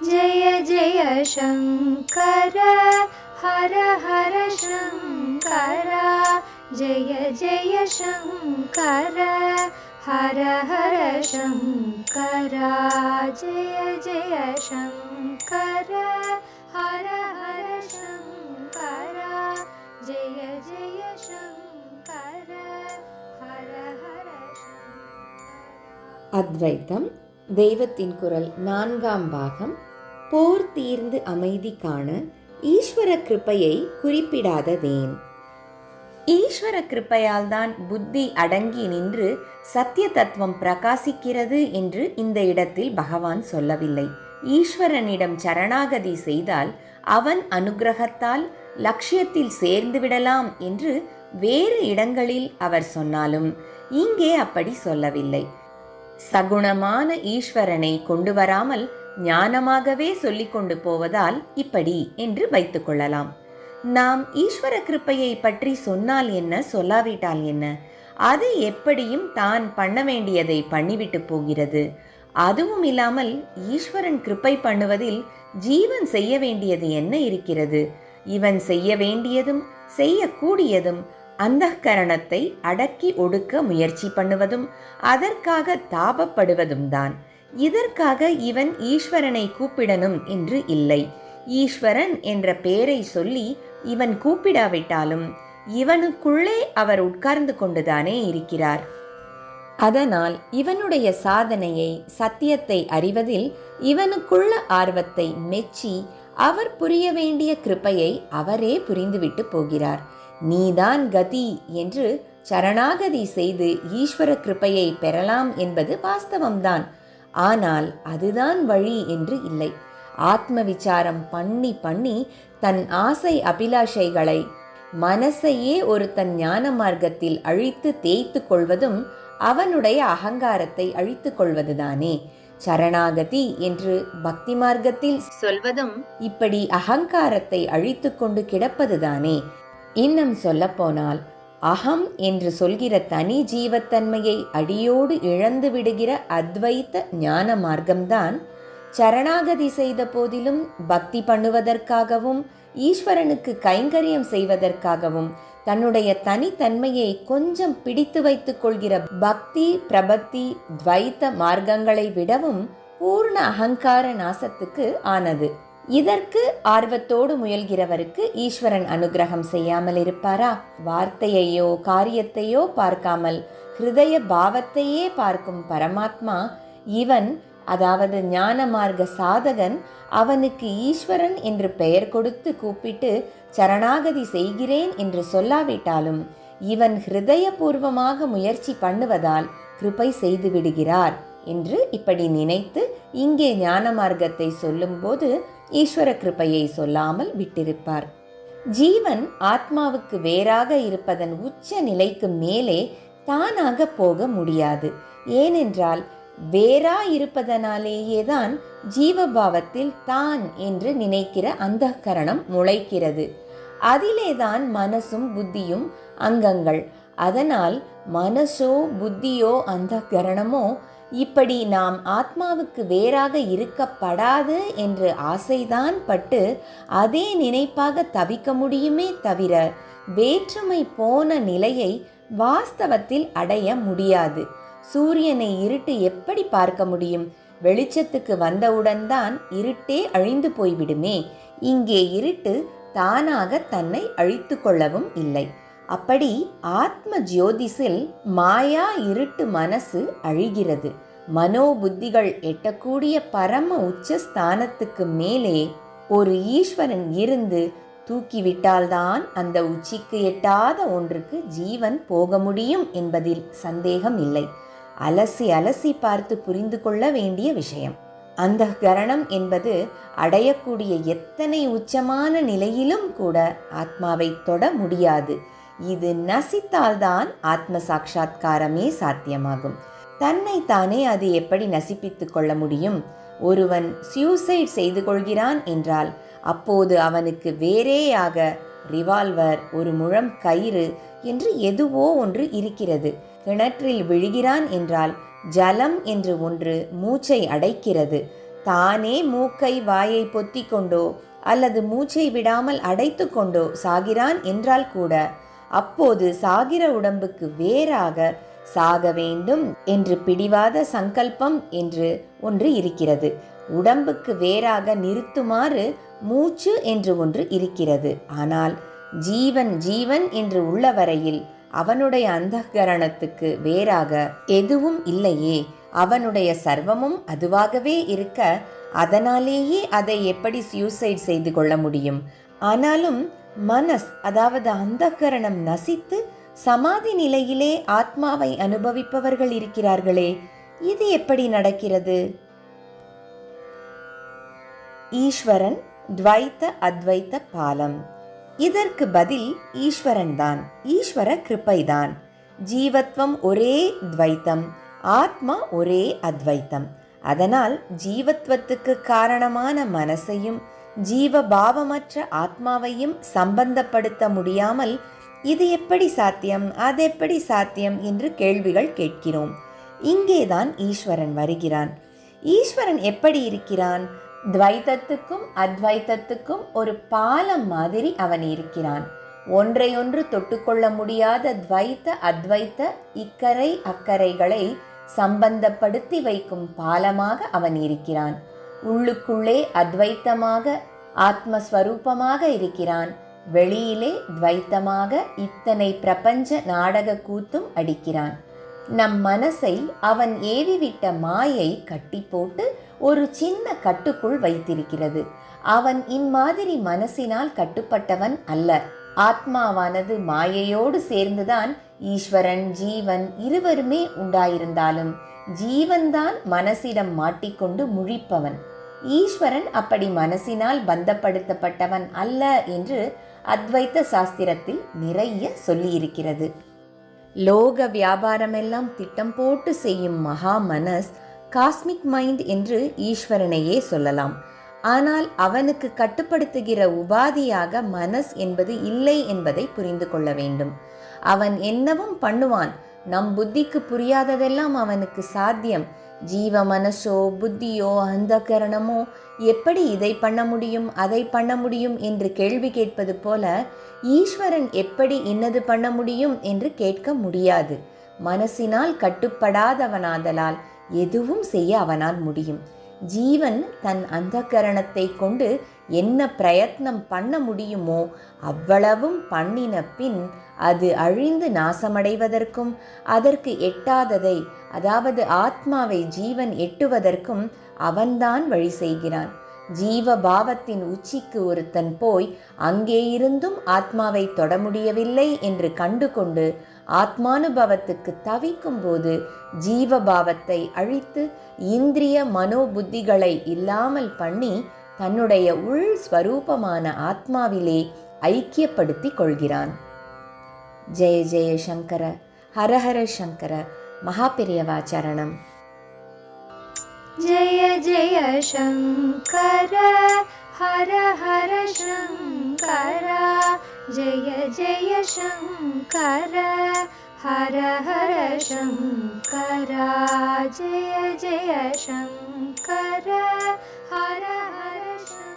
जय जय शङ्कर हर हर शङ्कर जय जय शङ्कर हर हर शङ्कर जय जय शङ्कर हर हर शङ्कर जय जय शङ्कर हर हर शङ्कर. அத்வைத்தம் தெய்வத்தின் குரல் 4ஆம் பாகம். போர் தீர்ந்து அமைதி காண ஈஸ்வர கிருப்பையை குறிப்பிடாததேன். ஈஸ்வர கிருப்பையால் தான் புத்தி அடங்கி நின்று சத்திய தத்துவம் பிரகாசிக்கிறது என்று இந்த இடத்தில் பகவான் சொல்லவில்லை. ஈஸ்வரனிடம் சரணாகதி செய்தால் அவன் அனுக்கிரகத்தால் லட்சியத்தில் சேர்ந்து விடலாம் என்று வேறு இடங்களில் அவர் சொன்னாலும் இங்கே அப்படி சொல்லவில்லை. சகுணமான ஈஸ்வரனை கொண்டு வராமல் ஞானமாகவே சொல்லிக் கொண்டு போவதால் இப்படி என்று வைத்துக் கொள்ளலாம். நாம் ஈஸ்வர கிருப்பையை பற்றி சொன்னால் என்ன, சொல்லாவிட்டால் என்ன? அது எப்படியும் தான் பண்ண வேண்டியதை பண்ணிவிட்டு போகிறது. அதுவும் இல்லாமல் ஈஸ்வரன் கிருப்பை பண்ணுவதில் ஜீவன் செய்ய வேண்டியது என்ன இருக்கிறது? இவன் செய்ய வேண்டியதும் செய்யக்கூடியதும் அந்தःகரணத்தை அடக்கி ஒடுக்க முயற்சி பண்ணுவதும் அதற்காக தாபப்படுவதும் தான். இதற்காக இவன் ஈஸ்வரனை கூப்பிடணும் என்று இல்லை. ஈஸ்வரன் என்ற பெயரை சொல்லி இவன் கூப்பிடாவிட்டாலும் இவனுக்குள்ளே அவர் உட்கார்ந்து கொண்டுதானே இருக்கிறார். அதனால் இவனுடைய சாதனையை, சத்தியத்தை அறிவதில் இவனுக்குள்ள ஆர்வத்தை மெச்சி அவர் புரிய வேண்டிய கிருப்பையை அவரே புரிந்துவிட்டு போகிறார். நீதான் கதி என்று சரணாகதி செய்து ஈஸ்வர கிருப்பையை பெறலாம் என்பது வாஸ்தவம்தான். ஆனால் அதுதான் வழி என்று இல்லை. ஆத்ம விசாரம் பண்ணி பண்ணி தன் ஆசை அபிலாஷைகளை, மனசையே ஒரு தன் ஞான மார்க்கத்தில் அழித்து தேய்த்து கொள்வதும் அவனுடைய அகங்காரத்தை அழித்து கொள்வதுதானே. சரணாகதி என்று பக்தி மார்க்கத்தில் சொல்வதும் இப்படி அகங்காரத்தை அழித்து கொண்டு கிடப்பதுதானே. இன்னும் சொல்லப்போனால் அகம் என்று சொல்கிற தனி ஜீவத்தன்மையை அடியோடு இழந்து விடுகிற அத்வைத்த ஞான மார்க்கம்தான். சரணாகதி செய்த போதிலும் பக்தி பண்ணுவதற்காகவும் ஈஸ்வரனுக்கு கைங்கரியம் செய்வதற்காகவும் தன்னுடைய தனித்தன்மையை கொஞ்சம் பிடித்து வைத்துக் கொள்கிற பக்தி பிரபத்தி துவைத்த மார்க்கங்களை விடவும் பூர்ண அகங்கார நாசத்துக்கு ஆனது. இதற்கு ஆர்வத்தோடு முயல்கிறவருக்கு ஈஸ்வரன் அனுகிரகம் செய்யாமல் இருப்பாரா? வார்த்தையையோ காரியத்தையோ பார்க்காமல் ஹிருதய பாவத்தையே பார்க்கும் பரமாத்மா இவன், அதாவது ஞான மார்க்க சாதகன், அவனுக்கு ஈஸ்வரன் என்று பெயர் கொடுத்து கூப்பிட்டு சரணாகதி செய்கிறேன் என்று சொல்லாவிட்டாலும் இவன் ஹிருதயபூர்வமாக முயற்சி பண்ணுவதால் கிருபை செய்து விடுகிறார் என்று இப்படி நினைத்து இங்கே ஞான மார்க்கத்தை சொல்லும்போது ஈஸ்வர கிருபையை சொல்லாமல் விட்டிருப்பார். ஜீவன் ஆத்மாவுக்கு வேறாக இருப்பதன் உச்ச நிலைக்கு மேலே தானாக போக முடியாது. ஏனென்றால் வேறா இருப்பதனாலேயேதான் ஜீவபாவத்தில் தான் என்று நினைக்கிற அந்தःகரணம் முளைக்கிறது. அதிலேதான் மனசும் புத்தியும் அங்கங்கள். அதனால் மனசோ புத்தியோ அந்தःகரணமோ இப்படி நாம் ஆத்மாவுக்கு வேறாக இருக்கப்படாது என்று ஆசைதான் பட்டு அதே நினைப்பாக தவிக்க முடியுமே தவிர வேற்றுமை போன நிலையை வாஸ்தவத்தில் அடைய முடியாது. சூரியனை இருட்டு எப்படி பார்க்க முடியும்? வெளிச்சத்துக்கு வந்தவுடன் தான் இருட்டே அழிந்து போய்விடுமே. இங்கே இருட்டு தானாக தன்னை அழித்து கொள்ளவும் இல்லை. அப்படி ஆத்ம ஜோதிஷில் மாயா இருட்டு மனசு அழிகிறது. மனோபுத்திகள் எட்டக்கூடிய பரம உச்சஸ்தானத்துக்கு மேலே ஒரு ஈஸ்வரன் இருந்து தூக்கிவிட்டால்தான் அந்த உச்சிக்கு எட்டாத ஒன்றுக்கு ஜீவன் போக முடியும் என்பதில் சந்தேகம் இல்லை. அலசி அலசி பார்த்து புரிந்து கொள்ள வேண்டிய விஷயம். அந்தःகரணம் என்பது அடையக்கூடிய எத்தனை உச்சமான நிலையிலும் கூட ஆத்மாவை தொட முடியாது. இது நசித்தால்தான் ஆத்ம சாட்சா்காரமே சாத்தியமாகும். தன்னை தானே அது எப்படி நசிப்பித்து கொள்ள முடியும்? ஒருவன் சூசைட் செய்து கொள்கிறான் என்றால் அப்போது அவனுக்கு வேறேயாக ரிவால்வர், ஒரு முழம் கயிறு என்று எதுவோ ஒன்று இருக்கிறது. கிணற்றில் விழுகிறான் என்றால் ஜலம் என்று ஒன்று மூச்சை அடைக்கிறது. தானே மூக்கை வாயை பொத்திக் கொண்டோ அல்லது மூச்சை விடாமல் அடைத்து கொண்டோ சாகிறான் என்றால் கூட அப்போது சாகிற உடம்புக்கு வேறாக சாக வேண்டும் என்று பிடிவாத சங்கல்பம் என்று ஒன்று இருக்கிறது. உடம்புக்கு வேறாக நிறுத்துமாறு மூச்சு என்று ஒன்று இருக்கிறது. ஆனால் ஜீவன் ஜீவன் என்று உள்ள வரையில் அவனுடைய அந்தகரணத்துக்கு வேறாக எதுவும் இல்லையே. அவனுடைய சர்வமும் அதுவாகவே இருக்க அதனாலேயே அதை எப்படி சூசைட் செய்து கொள்ள முடியும்? ஆனாலும் மனஸ் அதாவது அந்தகரணம் நசித்து சமாதி நிலையிலே ஆத்மாவை அனுபவிப்பவர்கள் இருக்கிறார்களே, இது எப்படி நடக்கிறது? ஈஸ்வரன் துவைத்த அத்வைத்த பாலம். இதற்கு பதில் ஈஸ்வரன் தான், ஈஸ்வர கிருப்பைதான். ஜீவத்வம் ஒரே துவைத்தம், ஆத்மா ஒரே அத்வைத்தம். அதனால் ஜீவத்வத்துக்கு காரணமான மனசையும் ஜீவபாவமற்ற ஆத்மாவையும் சம்பந்தப்படுத்த முடியாமல் இது எப்படி சாத்தியம், அது எப்படி சாத்தியம் என்று கேள்விகள் கேட்கிறோம். இங்கேதான் ஈஸ்வரன் வருகிறான். ஈஸ்வரன் எப்படி இருக்கிறான்? துவைத்தத்துக்கும் அத்வைத்தத்துக்கும் ஒரு பாலம் மாதிரி அவன் இருக்கிறான். ஒன்றையொன்று தொட்டுக்கொள்ள முடியாத துவைத்த அத்வைத்த இக்கரை அக்கரைகளை சம்பந்தப்படுத்தி வைக்கும் பாலமாக அவன் இருக்கிறான். உள்ளுக்குள்ளே அத்வைத்தமாக ஆத்மஸ்வரூபமாக இருக்கிறான். வெளியிலே துவைத்தமாக இத்தனை பிரபஞ்ச நாடக கூத்தும் அடிக்கிறான். நம் மனசை அவன் ஏவிவிட்ட மாயை கட்டி போட்டு ஒரு சின்ன கட்டுக்குள் வைத்திருக்கிறது. அவன் இம்மாதிரி மனசினால் கட்டுப்பட்டவன் அல்ல. ஆத்மாவானது மாயையோடு சேர்ந்துதான் ஈஸ்வரன் ஜீவன் இருவருமே உண்டாயிருந்தாலும் ஜீவன்தான் மனசிடம் மாட்டிக்கொண்டு முழிப்பவன். ஈஸ்வரன் அப்படி மனசினால் பந்தப்படுத்தப்பட்டவன் அல்ல என்று அத்வைத்த சாஸ்திரத்தில் நிறைய சொல்லியிருக்கிறது. லோக வியாபாரமெல்லாம் திட்டம் போட்டு செய்யும் மகா மனஸ், காஸ்மிக் மைண்ட் என்று ஈஸ்வரனையே சொல்லலாம். ஆனால் அவனுக்கு கட்டுப்படுத்துகிற உபாதியாக மனஸ் என்பது இல்லை என்பதை புரிந்து கொள்ள வேண்டும். அவன் என்னவும் பண்ணுவான். நம் புத்திக்கு புரியாததெல்லாம் அவனுக்கு சாத்தியம். ஜீவ மனசோ புத்தியோ அந்தகரணமோ எப்படி இதை பண்ண முடியும் அதை பண்ண முடியும் என்று கேள்வி கேட்பது போல ஈஸ்வரன் எப்படி இன்னது பண்ண முடியும் என்று கேட்க முடியாது. மனசினால் கட்டுப்படாதவனாதலால் எதுவும் செய்ய அவனால் முடியும். ஜீவன் தன் அந்தகரணத்தை கொண்டு என்ன பிரயத்னம் பண்ண முடியுமோ அவ்வளவும் பண்ணின பின் அது அழிந்து நாசமடைவதற்கும் அதற்கு எட்டாததை அதாவது ஆத்மாவை ஜீவன் எட்டுவதற்கும் அவன்தான் வழி செய்கிறான். ஜீவ பாவத்தின் உச்சிக்கு ஒருத்தன் போய் அங்கே இருந்தும் ஆத்மாவை தொட முடியவில்லை என்று கண்டு கொண்டு ஆத்மானுபவத்துக்கு தவிக்கும் போது ஜீவபாவத்தை அழித்து இந்திரிய மனோபுத்திகளை இல்லாமல் பண்ணி தன்னுடைய உள் ஸ்வரூபமான ஆத்மாவிலே ஐக்கியப்படுத்திக் கொள்கிறான். ஜெய ஜெய சங்கர, ஹரஹர சங்கர, மகாபெரியவாச்சரணம். जय जय शङ्कर हर हर शङ्कर जय जय शङ्कर हर हर शङ्कर जय जय शङ्कर हर हर शङ्कर।